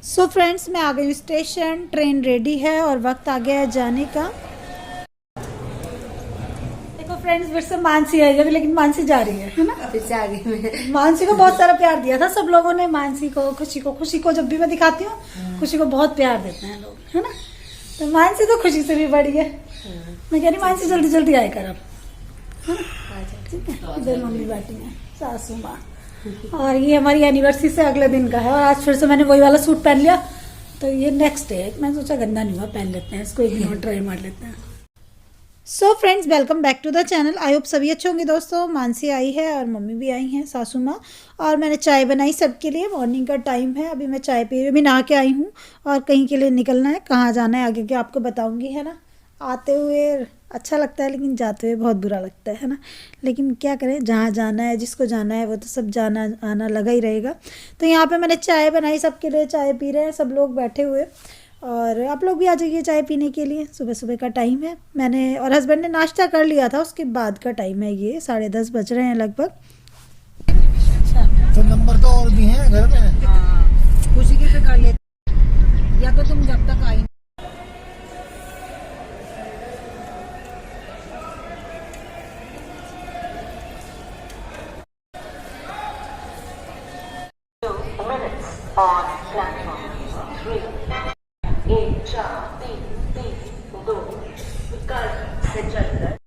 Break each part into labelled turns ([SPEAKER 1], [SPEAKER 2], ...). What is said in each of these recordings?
[SPEAKER 1] So friends, मैं आ गई हूँ स्टेशन। ट्रेन रेडी है और वक्त आ गया है जाने का। देखो फ्रेंड्स, फिर से मानसी आई है, लेकिन मानसी जा रही है ना।
[SPEAKER 2] फिर से आ गई मैं।
[SPEAKER 1] मानसी को बहुत सारा प्यार दिया था सब लोगों ने। मानसी को, खुशी को जब भी मैं दिखाती हूँ, खुशी को बहुत प्यार देते हैं लोग, है ना। तो मानसी तो खुशी से भी बड़ी है। मैं कह रही मानसी जल्दी जल्दी आए कर अब, ठीक है। इधर मम्मी बैठी है, सासू माँ। और ये हमारी एनिवर्सरी से अगले दिन का है। और आज फिर से मैंने वही वाला सूट पहन लिया, तो ये नेक्स्ट डे है। मैं सोचा गंदा नहीं हुआ, पहन लेते हैं इसको, एक दिन और ट्राई मार लेते हैं। So friends, welcome back to the channel. I hope सभी अच्छे होंगे दोस्तों। मानसी आई है और मम्मी भी आई हैं, सासू माँ। और मैंने चाय बनाई सबके लिए। मॉर्निंग का टाइम है, अभी मैं चाय पी रही हूँ। अभी नहा के आई हूँ और कहीं के लिए निकलना है। कहाँ जाना है आगे के आपको बताऊँगी, है ना। आते हुए अच्छा लगता है, लेकिन जाते हुए बहुत बुरा लगता है ना। लेकिन क्या करें, जहाँ जाना है, जिसको जाना है, वो तो सब जाना आना लगा ही रहेगा। तो यहाँ पे मैंने चाय बनाई सबके लिए, चाय पी रहे हैं सब लोग बैठे हुए। और आप लोग भी आ जाइए चाय पीने के लिए। सुबह सुबह का टाइम है। मैंने और हस्बैंड ने नाश्ता कर लिया था, उसके बाद का टाइम है ये। 10:30 बज रहे हैं लगभग।
[SPEAKER 3] तो नंबर तो और भी हैं घर में।
[SPEAKER 2] हाँ, खुशी के पे कर लेते, या तो तुम जब तक आई।
[SPEAKER 4] on platform 3 एक 4-3-3-2 विकल्प से चलकर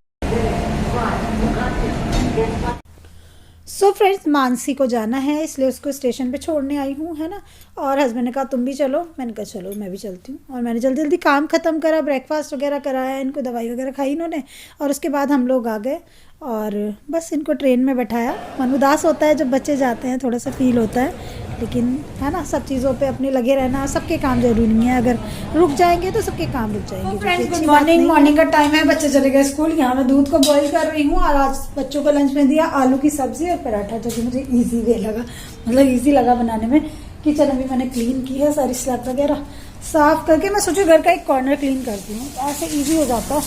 [SPEAKER 1] सो फ्रेंड्स, मानसी को जाना है, इसलिए उसको स्टेशन पे छोड़ने आई हूँ, है ना। और हस्बैंड ने कहा तुम भी चलो। मैंने कहा चलो मैं भी चलती हूँ। और मैंने जल्दी जल्दी काम ख़त्म करा, ब्रेकफास्ट वगैरह कराया, इनको दवाई वगैरह खाई इन्होंने। और उसके बाद हम लोग आ गए और बस इनको ट्रेन में बैठाया। मन उदास होता है जब बच्चे जाते हैं, थोड़ा सा फील होता है, लेकिन है ना, सब चीज़ों पे अपने लगे रहना। सबके काम जरूरी है, अगर रुक जाएंगे तो सबके काम रुक जाएंगे। Friends, good morning. मॉर्निंग का टाइम है, बच्चे चले गए स्कूल। यहाँ मैं दूध को बॉईल कर रही हूँ। और आज बच्चों को लंच में दिया आलू की सब्जी और पराठा, जो कि मुझे ईजी वे लगा, मतलब ईजी लगा बनाने में। किचन अभी मैंने क्लीन की है, सारी स्लैब वगैरह साफ करके मैं सोचू घर का एक कॉर्नर क्लीन करती हूँ, ऐसे ईजी हो जाता है।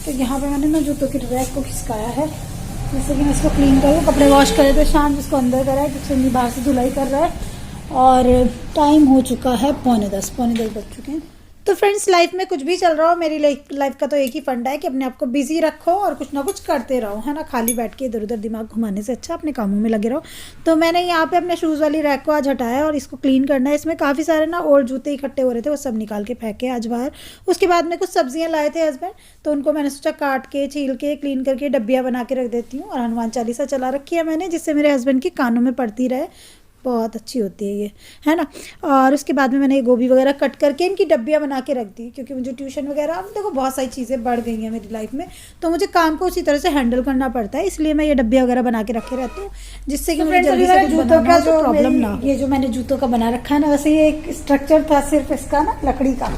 [SPEAKER 1] तो यहाँ पे मैंने ना जूतों की रैक को खिसकाया है, जैसे कि मैं इसको क्लीन करूँ। कपड़े वॉश करे थे शाम, जिसको अंदर करा है, क्योंकि बाहर से धुलाई कर रहा है। और टाइम हो चुका है 9:45 बज चुके हैं। तो फ्रेंड्स, लाइफ में कुछ भी चल रहा हो, मेरी लाइफ का तो एक ही फंडा है कि अपने आप को बिजी रखो और कुछ ना कुछ करते रहो, है ना। खाली बैठ के इधर उधर दिमाग घुमाने से अच्छा अपने कामों में लगे रहो। तो मैंने यहाँ पे अपने शूज़ वाली रैक को आज हटाया और इसको क्लीन करना है। इसमें काफ़ी सारे ना ओल्ड जूते इकट्ठे हो रहे थे, वो सब निकाल के फेंके आज बाहर। उसके बाद में कुछ सब्जियाँ लाए थे हस्बैंड, तो उनको मैंने सोचा काट के, छील के, क्लीन करके डब्बियाँ बना के रख देती हूँ। और हनुमान चालीसा चला रखी है मैंने, जिससे मेरे हस्बैंड के कानों में पड़ती रहे। बहुत अच्छी होती है ये, है ना। और उसके बाद में मैंने गोभी वगैरह कट करके इनकी डब्बियाँ बना के रख दी, क्योंकि मुझे ट्यूशन वगैरह, अब देखो बहुत सारी चीज़ें बढ़ गई हैं मेरी लाइफ में, तो मुझे काम को उसी तरह से हैंडल करना पड़ता है। इसलिए मैं ये डब्बियाँ वगैरह बना के रखे रहती हूँ, जिससे कि मुझे जल्दी से जूतों का जो प्रॉब्लम ना हो। ये जो मैंने जूतों का बना रखा है ना, वैसे ये एक स्ट्रक्चर था सिर्फ इसका ना, लकड़ी का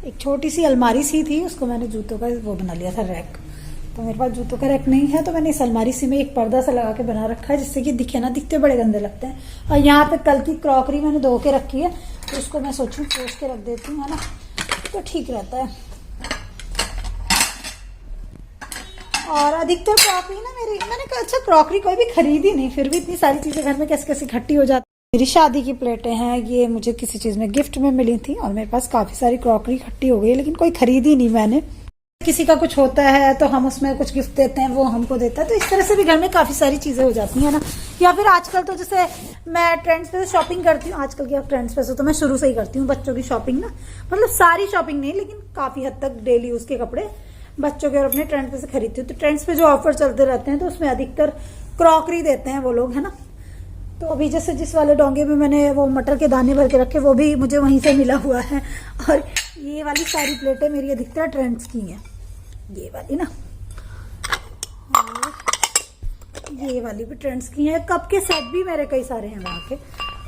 [SPEAKER 1] एक छोटी सी अलमारी सी थी, उसको मैंने जूतों का वो बना लिया था रैक। तो मेरे पास जूतों का रैक नहीं है, तो मैंने इस अलमारी सी में एक पर्दा सा लगा के बना रखा है, जिससे कि दिखे ना, दिखते बड़े गंदे लगते हैं। और यहाँ पे कल की क्रॉकरी मैंने धो के रखी है, तो उसको मैं सोचूं पोंछ के रख देती हूँ, है ना, तो ठीक रहता है। और अधिकतर क्रॉकरी ना मैंने कहा अच्छा क्रॉकरी कोई भी खरीदी नहीं, फिर भी इतनी सारी चीजें घर में कैसे कैसे इकट्ठी हो जाती। मेरी शादी की प्लेटें हैं, ये मुझे किसी चीज में गिफ्ट में मिली थी, और मेरे पास काफी सारी क्रॉकरी इकट्ठी हो गई, लेकिन कोई खरीदी नहीं मैंने। किसी का कुछ होता है तो हम उसमें कुछ गिफ्ट देते हैं, वो हमको देता है, तो इस तरह से भी घर में काफ़ी सारी चीज़ें हो जाती हैं ना। या फिर आजकल तो जैसे मैं ट्रेंड्स पे से शॉपिंग करती हूँ, आजकल के ट्रेंड्स पे से तो मैं शुरू से ही करती हूँ बच्चों की शॉपिंग ना, मतलब सारी शॉपिंग नहीं, लेकिन काफ़ी हद तक डेली यूज़ के कपड़े बच्चों के और अपने ट्रेंड्स पे से खरीदती हूँ। तो ट्रेंड्स पे जो ऑफर चलते रहते हैं, तो उसमें अधिकतर क्रॉकरी देते हैं वो लोग, है ना। तो अभी जैसे जिस वाले डोंगे में मैंने वो मटर के दाने भर के रखे, वो भी मुझे वहीं से मिला हुआ है। और ये वाली सारी प्लेटें मेरी अधिकतर ट्रेंड्स की हैं, ये वाली ना, और ये वाली भी ट्रेंड्स की है। कप के सेट भी मेरे कई सारे हैं वहाँ के।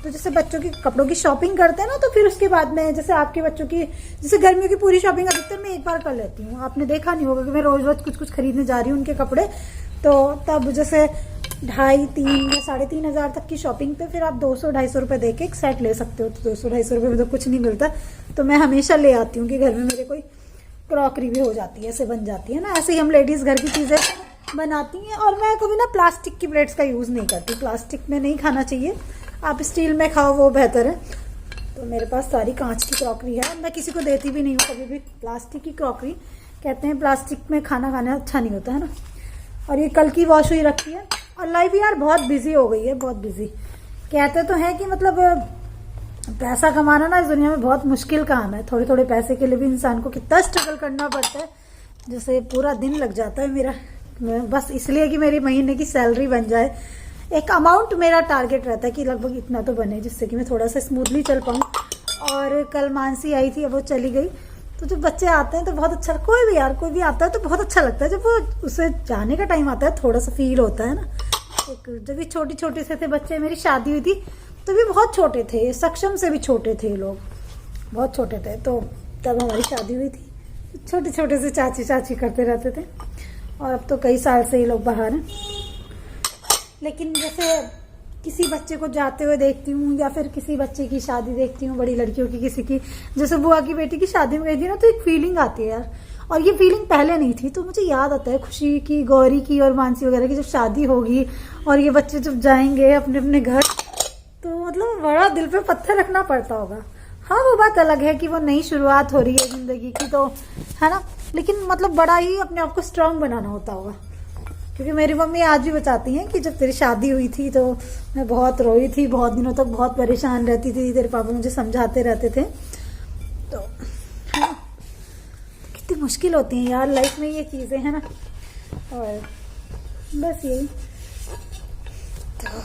[SPEAKER 1] तो जैसे बच्चों की कपड़ों की शॉपिंग करते हैं ना, तो फिर उसके बाद में जैसे आपके बच्चों की, जैसे गर्मियों की पूरी शॉपिंग अधिकतर मैं एक बार कर लेती हूँ। आपने देखा नहीं होगा कि मैं रोज रोज कुछ कुछ खरीदने जा रही हूँ उनके कपड़े। तो तब जैसे 2,500, 3,000 या 3,500 तक की शॉपिंग पे फिर आप 200-250 रुपए दे के एक सेट ले सकते हो। तो 200-250 रुपए में तो कुछ नहीं मिलता, तो मैं हमेशा ले आती हूँ कि घर में मेरे कोई क्रॉकरी भी हो जाती है, ऐसे बन जाती है ना। ऐसे ही हम लेडीज घर की चीजें बनाती हैं। और मैं कभी ना प्लास्टिक की प्लेट्स का यूज नहीं करती, प्लास्टिक में नहीं खाना चाहिए, आप स्टील में खाओ वो बेहतर है। तो मेरे पास सारी कांच की क्रॉकरी है, मैं किसी को देती भी नहीं हूँ कभी भी प्लास्टिक की क्रॉकरी। कहते हैं प्लास्टिक में खाना खाना अच्छा नहीं होता है ना। और ये कल की वॉश हुई रखी है। और लाइफ यार बहुत बिजी हो गई है, बहुत बिजी। कहते तो हैं कि मतलब पैसा कमाना ना इस दुनिया में बहुत मुश्किल काम है। थोड़े थोड़े पैसे के लिए भी इंसान को कितना स्ट्रगल करना पड़ता है, जैसे पूरा दिन लग जाता है मेरा। बस इसलिए कि मेरी महीने की सैलरी बन जाए। एक अमाउंट मेरा टारगेट रहता है कि लगभग इतना तो बने, जिससे कि मैं थोड़ा सा स्मूथली चल पाऊँ। और कल मानसी आई थी, अब वो चली गई। तो जब बच्चे आते हैं तो बहुत अच्छा, कोई भी यार कोई भी आता है तो बहुत अच्छा लगता है। जब वो उसे जाने का टाइम आता है थोड़ा सा फील होता है ना। एक जब भी छोटे छोटे से थे बच्चे, मेरी शादी हुई थी तो भी बहुत छोटे थे, सक्षम से भी छोटे थे लोग, बहुत छोटे थे। तो तब हमारी शादी हुई थी, छोटे छोटे से चाची चाची करते रहते थे। और अब तो कई साल से ये लोग बाहर हैं। लेकिन जैसे किसी बच्चे को जाते हुए देखती हूँ या फिर किसी बच्चे की शादी देखती हूँ, बड़ी लड़कियों की, किसी की, जैसे बुआ की बेटी की शादी में गई थी ना, तो एक फीलिंग आती है यार। और ये फीलिंग पहले नहीं थी। तो मुझे याद आता है खुशी की, गौरी की और मानसी वगैरह की जब शादी होगी और ये बच्चे जब जाएंगे अपने अपने घर, तो मतलब बड़ा दिल पे पत्थर रखना पड़ता होगा। हाँ वो बात अलग है कि वो नई शुरुआत हो रही है जिंदगी की, तो है ना। लेकिन मतलब बड़ा ही अपने आप को स्ट्रांग बनाना होता होगा। क्योंकि मेरी मम्मी आज भी बताती हैं कि जब तेरी शादी हुई थी तो मैं बहुत रोई थी, बहुत दिनों तक बहुत परेशान रहती थी, तेरे पापा मुझे समझाते रहते थे। तो हाँ, कितनी मुश्किल होती हैं यार लाइफ में ये चीज़ें, है ना। और बस यही, तो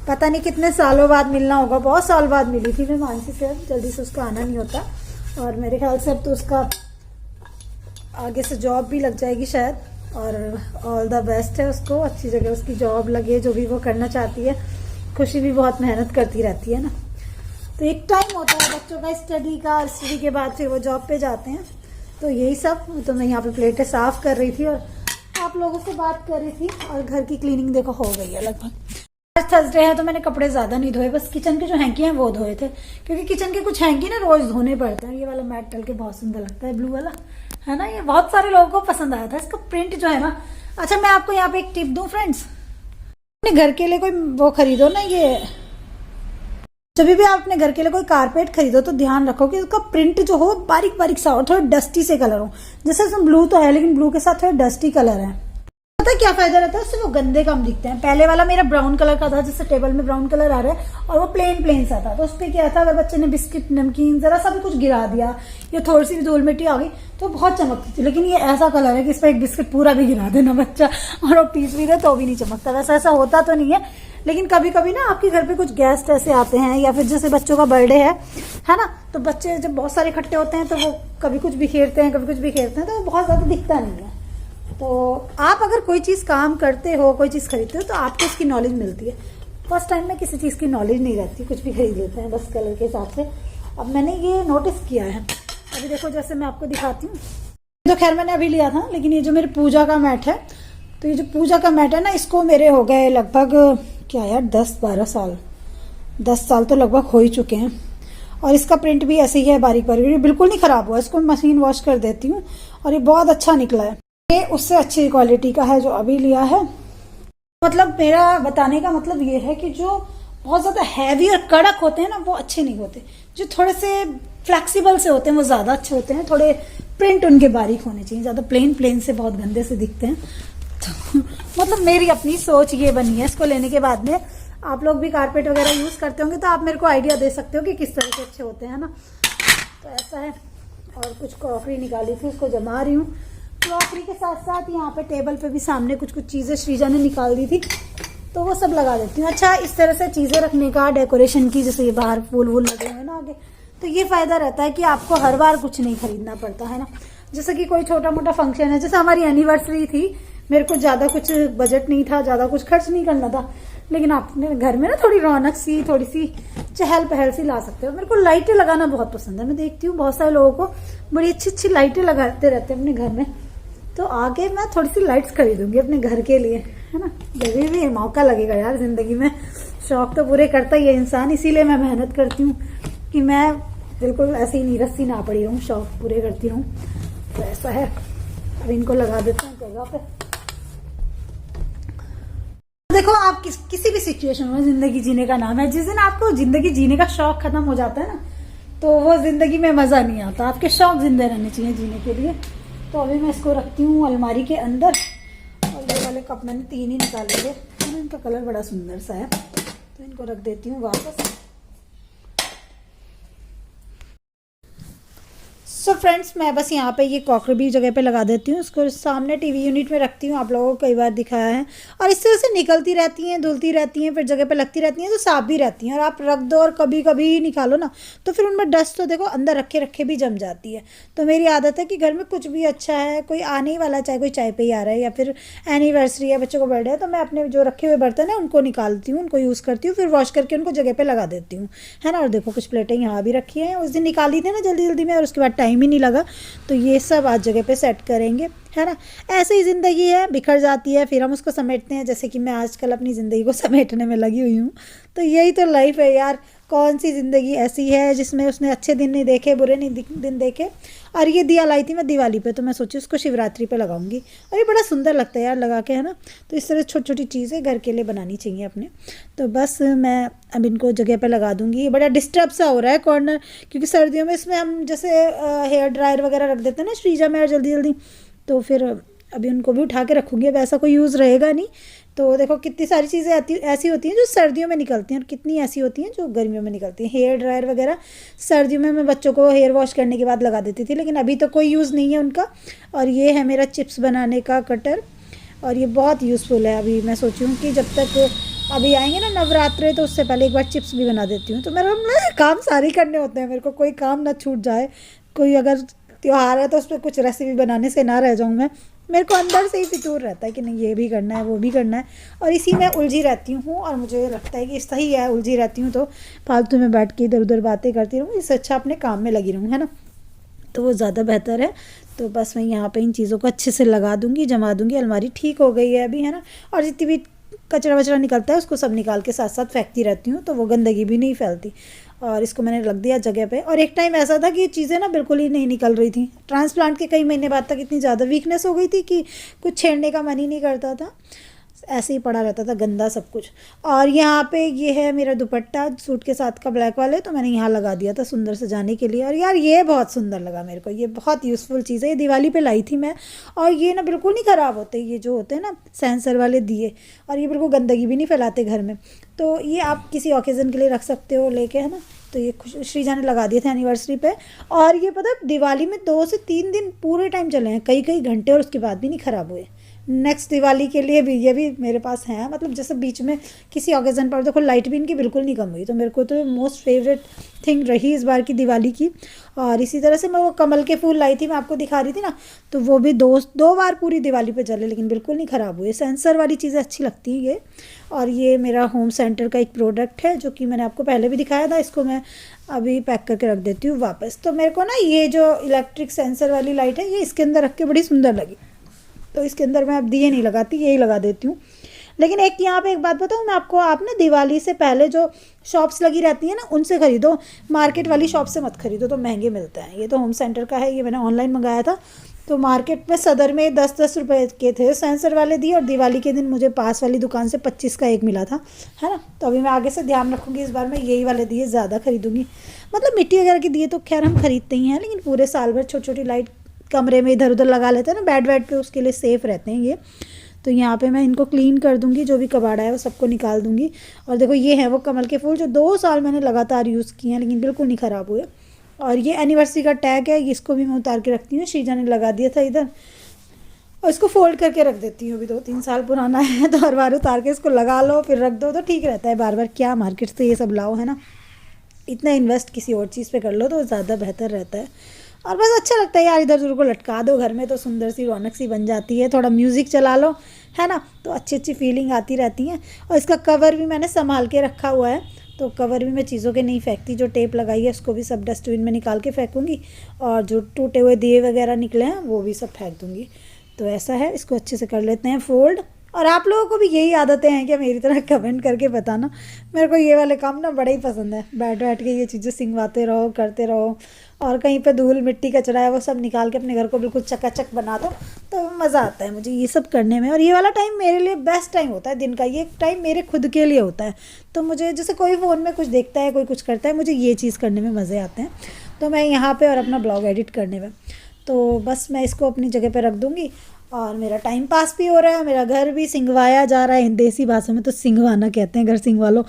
[SPEAKER 1] पता नहीं कितने सालों बाद मिलना होगा। बहुत साल बाद मिली थी मैं मानसी से, जल्दी से उसका आना नहीं होता। और मेरे ख्याल से अब तो उसका आगे से जॉब भी लग जाएगी शायद। और ऑल द बेस्ट है उसको, अच्छी जगह उसकी जॉब लगे, जो भी वो करना चाहती है। खुशी भी बहुत मेहनत करती रहती है ना। तो एक टाइम होता है बच्चों का स्टडी का, स्टडी के बाद फिर वो जॉब पे जाते हैं। तो यही सब। तो मैं यहाँ पे प्लेटें साफ कर रही थी और आप लोगों से बात कर रही थी। और घर की क्लीनिंग देखो हो गई है लगभग। आज थर्सडे है तो मैंने कपड़े ज्यादा नहीं धोए, बस किचन के जो हैंकी हैं वो धोए थे। क्योंकि किचन के कुछ हैंकी ना रोज धोने पड़ते हैं। ये वाला मैट टल के बहुत सुंदर लगता है, ब्लू वाला, है ना। ये बहुत सारे लोगों को पसंद आया था, इसका प्रिंट जो है ना। अच्छा मैं आपको यहाँ पे एक टिप दूं फ्रेंड्स, अपने घर के लिए कोई वो खरीदो ना, ये जब भी आप अपने घर के लिए कोई कारपेट खरीदो तो ध्यान रखो कि उसका प्रिंट जो हो बारीक बारीक सा हो, थोड़ा डस्टी से कलर हो। जैसे इसमें ब्लू तो है लेकिन ब्लू के साथ थोड़ा डस्टी कलर है। पता है क्या फायदा रहता है उससे? वो गंदे कम दिखते हैं। पहले वाला मेरा ब्राउन कलर का था, जिससे टेबल में ब्राउन कलर आ रहा है, और वो प्लेन प्लेन सा था। तो उस पर क्या था, अगर बच्चे ने बिस्किट नमकीन जरा सा भी कुछ गिरा दिया या थोड़ी सी भी धूल मिट्टी आ गई तो बहुत चमकती थी। लेकिन ये ऐसा कलर है कि इस पर एक बिस्किट पूरा भी गिरा देना बच्चा और वो पीस भी दे तो भी नहीं चमकता। वैसा ऐसा होता तो नहीं है, लेकिन कभी कभी ना आपके घर पे कुछ गेस्ट ऐसे आते हैं या फिर जैसे बच्चों का बर्थडे है ना, तो बच्चे जब बहुत सारे इकट्ठे होते हैं तो वो कभी कुछ बिखेरते हैं, कभी कुछ बिखेरते हैं, तो वो बहुत ज्यादा दिखता नहीं है। तो आप अगर कोई चीज़ काम करते हो, कोई चीज़ खरीदते हो, तो आपको इसकी नॉलेज मिलती है। फर्स्ट टाइम में किसी चीज़ की नॉलेज नहीं रहती, कुछ भी खरीद लेते हैं बस कलर के हिसाब से। अब मैंने ये नोटिस किया है। अभी देखो जैसे मैं आपको दिखाती हूँ, तो खैर मैंने अभी लिया था, लेकिन ये जो मेरी पूजा का मैट है, तो ये जो पूजा का मैट है ना, इसको मेरे हो गए लगभग क्या यार 10-12 साल, 10 साल तो लगभग हो ही चुके हैं। और इसका प्रिंट भी ऐसे ही है, बारीक बारीक, बिल्कुल नहीं खराब हुआ। इसको मशीन वॉश कर देती हूँ और ये बहुत अच्छा निकला है। ये उससे अच्छी क्वालिटी का है जो अभी लिया है। मतलब मेरा बताने का मतलब ये है कि जो बहुत ज्यादा हैवी और कड़क होते हैं ना वो अच्छे नहीं होते, जो थोड़े से फ्लेक्सिबल से होते हैं वो ज्यादा अच्छे होते हैं। थोड़े प्रिंट उनके बारीक होने चाहिए, ज्यादा प्लेन प्लेन से बहुत गंदे से दिखते हैं। तो मतलब मेरी अपनी सोच ये बनी है इसको लेने के बाद में। आप लोग भी कारपेट वगैरह यूज करते होंगे तो आप मेरे को आइडिया दे सकते हो कि किस तरह के अच्छे होते हैं ना। तो ऐसा है। और कुछ क्रॉकरी निकाली थी, उसको जमा रही हूँ। क्रॉकरी के साथ साथ यहाँ पे टेबल पे भी सामने कुछ कुछ चीजें श्रीजा ने निकाल दी थी, तो वो सब लगा देती हूँ। अच्छा इस तरह से चीजें रखने का, डेकोरेशन की, जैसे ये बाहर फूल वूल लगे हुए ना आगे, तो ये फायदा रहता है कि आपको हर बार कुछ नहीं खरीदना पड़ता है ना। जैसे कि कोई छोटा मोटा फंक्शन है, जैसे हमारी एनिवर्सरी थी, मेरे को ज्यादा कुछ बजट नहीं था, ज्यादा कुछ खर्च नहीं करना था, लेकिन आप अपने घर में ना थोड़ी रौनक सी, थोड़ी सी चहल पहल सी ला सकते हो। मेरे को लाइटें लगाना बहुत पसंद है। मैं देखती हूँ बहुत सारे लोगों को बड़ी अच्छी अच्छी लाइटें लगाते रहते हैं अपने घर में, तो आगे मैं थोड़ी सी लाइट्स खरीदूंगी अपने घर के लिए, है ना। जब भी मौका लगेगा यार जिंदगी में, शौक तो पूरे करता ही है इंसान। इसीलिए मैं मेहनत करती हूँ कि मैं बिल्कुल ऐसे ही नीरस सी ना पड़ी रहूँ, शौक पूरे करती रहूँ। तो ऐसा है। अब इनको लगा देते हैं जगह पे। देखो आप किसी भी सिचुएशन में, जिंदगी जीने का नाम है, जिस दिन आपको जिंदगी जीने का शौक खत्म हो जाता है ना, तो वो ज़िंदगी में मज़ा नहीं आता। आपके शौक ज़िंदे रहने चाहिए जीने के लिए। तो अभी मैं इसको रखती हूँ अलमारी के अंदर। और ये वाले कप मैंने 3 ही निकाले थे, इनका कलर बड़ा सुंदर सा है, तो इनको रख देती हूँ वापस। सो फ्रेंड्स, मैं बस यहाँ पे ये कॉकर भी जगह पे लगा देती हूँ, उसको सामने टीवी यूनिट में रखती हूँ। आप लोगों को कई बार दिखाया है। और इस तरह से निकलती रहती हैं, धुलती रहती हैं, फिर जगह पे लगती रहती हैं, तो साफ भी रहती हैं। और आप रख दो और कभी कभी निकालो ना, तो फिर उनमें डस्ट तो देखो अंदर रखे रखे भी जम जाती है। तो मेरी आदत है कि घर में कुछ भी अच्छा है, कोई आने ही वाला, चाहे कोई चाय पे ही आ रहा है या फिर एनिवर्सरी है, बच्चों को बर्थडे है, तो मैं अपने जो रखे हुए बर्तन है उनको निकालती हूँ, उनको यूज़ करती हूँ, फिर वॉश करके उनको जगह पर लगा देती हूँ, है ना। और देखो कुछ प्लेटें यहाँ भी रखी हैं, उस दिन निकाली थी ना जल्दी जल्दी में, और उसके बाद टाइम ही नहीं लगा। तो ये सब आज जगह पे सेट करेंगे, है ना। ऐसे ही ज़िंदगी है, बिखर जाती है, फिर हम उसको समेटते हैं, जैसे कि मैं आजकल अपनी ज़िंदगी को समेटने में लगी हुई हूँ। तो यही तो लाइफ है यार। कौन सी ज़िंदगी ऐसी है जिसमें उसने अच्छे दिन नहीं देखे, बुरे नहीं दिन देखे। और ये दिया लाई थी मैं दिवाली पे, तो मैं सोची उसको शिवरात्रि पे लगाऊंगी, और ये बड़ा सुंदर लगता है यार लगा के, है ना। तो इस तरह छोटी छोटी चीज़ें घर के लिए बनानी चाहिए अपने। तो बस मैं अब इनको जगह पे लगा दूंगी। ये बड़ा डिस्टर्ब सा हो रहा है कॉर्नर, क्योंकि सर्दियों में इसमें हम जैसे हेयर ड्रायर वगैरह रख देते हैं ना श्रीजा में जल्दी जल्दी, तो फिर अभी उनको भी उठा के रखूँगी। अब ऐसा कोई यूज़ रहेगा नहीं। तो देखो कितनी सारी चीज़ें ऐसी होती हैं जो सर्दियों में निकलती हैं, और कितनी ऐसी होती हैं जो गर्मियों में निकलती हैं। हेयर ड्रायर वगैरह सर्दियों में मैं बच्चों को हेयर वॉश करने के बाद लगा देती थी, लेकिन अभी तो कोई यूज़ नहीं है उनका। और ये है मेरा चिप्स बनाने का कटर, और ये बहुत यूज़फुल है। अभी मैं सोची हूँ कि जब तक अभी आएंगे ना नवरात्रे, तो उससे पहले एक बार चिप्स भी बना देती हूँ। तो मेरा काम सारे करने होते हैं, मेरे को कोई काम ना छूट जाए। कोई अगर त्योहार है तो उस पर कुछ रेसिपी बनाने से ना रह जाऊँ मैं। मेरे को अंदर से ही फितूर रहता है कि नहीं ये भी करना है, वो भी करना है, और इसी में उलझी रहती हूँ। और मुझे लगता है कि सही है, उलझी रहती हूँ तो फालतू में बैठ के इधर उधर बातें करती रहूँ, इससे अच्छा अपने काम में लगी रहूँ, है ना। तो वो ज़्यादा बेहतर है। तो बस मैं यहाँ पे इन चीज़ों को अच्छे से लगा दूँगी, जमा दूँगी। अलमारी ठीक हो गई है अभी, है ना। और जितनी भी कचरा वचरा निकलता है उसको सब निकाल के साथ साथ फेंकती रहती हूँ, तो वो गंदगी भी नहीं फैलती। और इसको मैंने रख दिया जगह पे। और एक टाइम ऐसा था कि ये चीज़ें ना बिल्कुल ही नहीं निकल रही थी। ट्रांसप्लांट के कई महीने बाद तक इतनी ज़्यादा वीकनेस हो गई थी कि कुछ छेड़ने का मन ही नहीं करता था, ऐसे ही पड़ा रहता था गंदा सब कुछ। और यहाँ पे ये है मेरा दुपट्टा सूट के साथ का ब्लैक वाले, तो मैंने यहाँ लगा दिया था सुंदर सजाने के लिए। और यार ये बहुत सुंदर लगा मेरे को, ये बहुत यूज़फुल चीज़ है। ये दिवाली पे लाई थी मैं, और ये ना बिल्कुल नहीं ख़राब होते, ये जो होते हैं ना सेंसर वाले दिए, और ये बिल्कुल गंदगी भी नहीं फैलाते घर में। तो ये आप किसी ओकेज़न के लिए रख सकते हो लेके, है ना। तो ये श्रीजा ने लगा दिए थे एनिवर्सरी पे। और ये पता दिवाली में 2 से 3 दिन पूरे टाइम चले हैं, कई कई घंटे, और उसके बाद भी नहीं ख़राब हुए। नेक्स्ट दिवाली के लिए भी ये भी मेरे पास हैं, मतलब जैसे बीच में किसी ओकेज़न पर देखो लाइट भी इनकी बिल्कुल नहीं कम हुई। तो मेरे को तो मोस्ट फेवरेट थिंग रही इस बार की दिवाली की। और इसी तरह से मैं वो कमल के फूल लाई थी, मैं आपको दिखा रही थी ना, तो वो भी दो बार पूरी दिवाली पे जले, लेकिन बिल्कुल नहीं ख़राब हुए। सेंसर वाली चीज़ें अच्छी लगती हैं ये। और ये मेरा होम सेंटर का एक प्रोडक्ट है, जो कि मैंने आपको पहले भी दिखाया था। इसको मैं अभी पैक करके रख देती हूँ वापस। तो मेरे को ना ये जो इलेक्ट्रिक सेंसर वाली लाइट है, ये इसके अंदर रख के बड़ी सुंदर लगी, तो इसके अंदर मैं अब दिए नहीं लगाती, यही लगा देती हूँ। लेकिन एक यहाँ पे एक बात बताऊँ मैं आपको, आप ना दिवाली से पहले जो शॉप्स लगी रहती हैं ना, उनसे ख़रीदो, मार्केट वाली शॉप से मत खरीदो, तो महंगे मिलते हैं। ये तो होम सेंटर का है, ये मैंने ऑनलाइन मंगाया था। तो मार्केट में सदर में 10-10 रुपये के थे सेंसर वाले दिए, और दिवाली के दिन मुझे पास वाली दुकान से 25 का एक मिला था, है ना। तो अभी मैं आगे से ध्यान रखूँगी, इस बार मैं यही वाले दिए ज़्यादा खरीदूँगी। मतलब मिट्टी वगैरह के दिए तो खैर हम खरीदते ही हैं, लेकिन पूरे साल भर छोटी छोटी लाइट कमरे में इधर उधर लगा लेते हैं ना, बेड वेड पे, उसके लिए सेफ़ रहते हैं ये। तो यहाँ पे मैं इनको क्लीन कर दूँगी, जो भी कबाड़ा है वो सबको निकाल दूँगी। और देखो ये है वो कमल के फूल जो 2 साल मैंने लगातार यूज़ किए हैं, लेकिन बिल्कुल नहीं ख़राब हुए। और ये एनिवर्सरी का टैग है, इसको भी मैं उतार के रखती हूँ, श्रीजा ने लगा दिया था इधर, और इसको फोल्ड करके रख देती हूँ। अभी 2-3 साल पुराना है, तो हर बार उतार के इसको लगा लो फिर रख दो, तो ठीक रहता है। बार बार क्या मार्केट से ये सब लाओ, है ना। इतना इन्वेस्ट किसी और चीज़ पे कर लो तो ज़्यादा बेहतर रहता है। और बस अच्छा लगता है यार, इधर उधर को लटका दो घर में तो सुंदर सी रौनक सी बन जाती है। थोड़ा म्यूज़िक चला लो, है ना, तो अच्छी अच्छी फीलिंग आती रहती है। और इसका कवर भी मैंने संभाल के रखा हुआ है, तो कवर भी मैं चीज़ों के नहीं फेंकती। जो टेप लगाई है उसको भी सब डस्टबिन में निकाल के फेंकूँगी, और जो टूटे हुए दिए वगैरह निकले हैं वो भी सब फेंक दूँगी। तो ऐसा है, इसको अच्छे से कर लेते हैं फोल्ड। और आप लोगों को भी यही आदतें हैं क्या मेरी तरह, कमेंट करके बताना। मेरे को ये वाले काम ना बड़े ही पसंद है, बैठ बैठ के ये चीज़ें सिंगवाते रहो, करते रहो, और कहीं पे धूल मिट्टी कचरा है वो सब निकाल के अपने घर को बिल्कुल चकाचक बना दो, तो मज़ा आता है मुझे ये सब करने में। और ये वाला टाइम मेरे लिए बेस्ट टाइम होता है दिन का, ये टाइम मेरे खुद के लिए होता है। तो मुझे जैसे कोई फ़ोन में कुछ देखता है, कोई कुछ करता है, मुझे ये चीज़ करने में मज़े आते हैं। तो मैं यहाँ पे और अपना ब्लॉग एडिट करने में, तो बस मैं इसको अपनी जगह पे रख दूँगी और मेरा टाइम पास भी हो रहा है, मेरा घर भी सिंगवाया जा रहा है। देसी भाषा में तो सिंगवाना कहते हैं, घर सिंगवा लो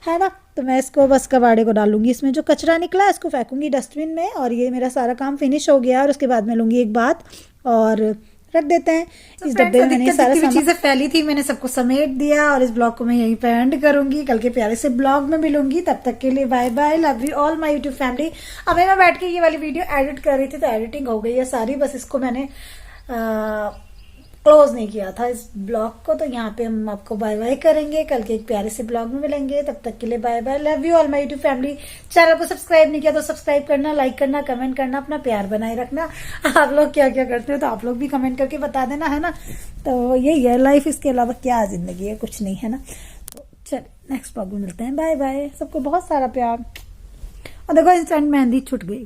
[SPEAKER 1] है ना। तो मैं इसको बस कबाड़े को डालूंगी, इसमें जो कचरा निकला है इसको फेंकूंगी डस्टबिन में, और ये मेरा सारा काम फिनिश हो गया। और उसके बाद मैं लूँगी एक बात और रख देते हैं इस डब्बे में। मैंने सारा चीज़ें फैली थी, मैंने सबको समेट दिया, और इस ब्लॉग को मैं यहीं पे एंड करूंगी। कल के प्यारे से ब्लॉग में मिलूंगी, तब तक के लिए bye bye, love you all my YouTube family. अभी मैं बैठ के ये वाली वीडियो एडिट कर रही थी, तो एडिटिंग हो गई है सारी, बस इसको मैंने क्लोज नहीं किया था इस ब्लॉग को। तो यहाँ पे हम आपको बाय बाय करेंगे, कल के एक प्यारे से ब्लॉग में मिलेंगे, तब तक के लिए bye bye, love you all my YouTube family. Channel को सब्सक्राइब नहीं किया तो सब्सक्राइब करना, लाइक करना, कमेंट करना, अपना प्यार बनाए रखना। आप लोग क्या क्या करते हो तो आप लोग भी कमेंट करके बता देना, है ना। तो यही है लाइफ, इसके अलावा क्या जिंदगी है, कुछ नहीं, है ना। तो चल नेक्स्ट ब्लॉग में मिलते हैं, बाय बाय, सबको बहुत सारा प्यार। और देखो इंस्टेंट मेहंदी छूट गई।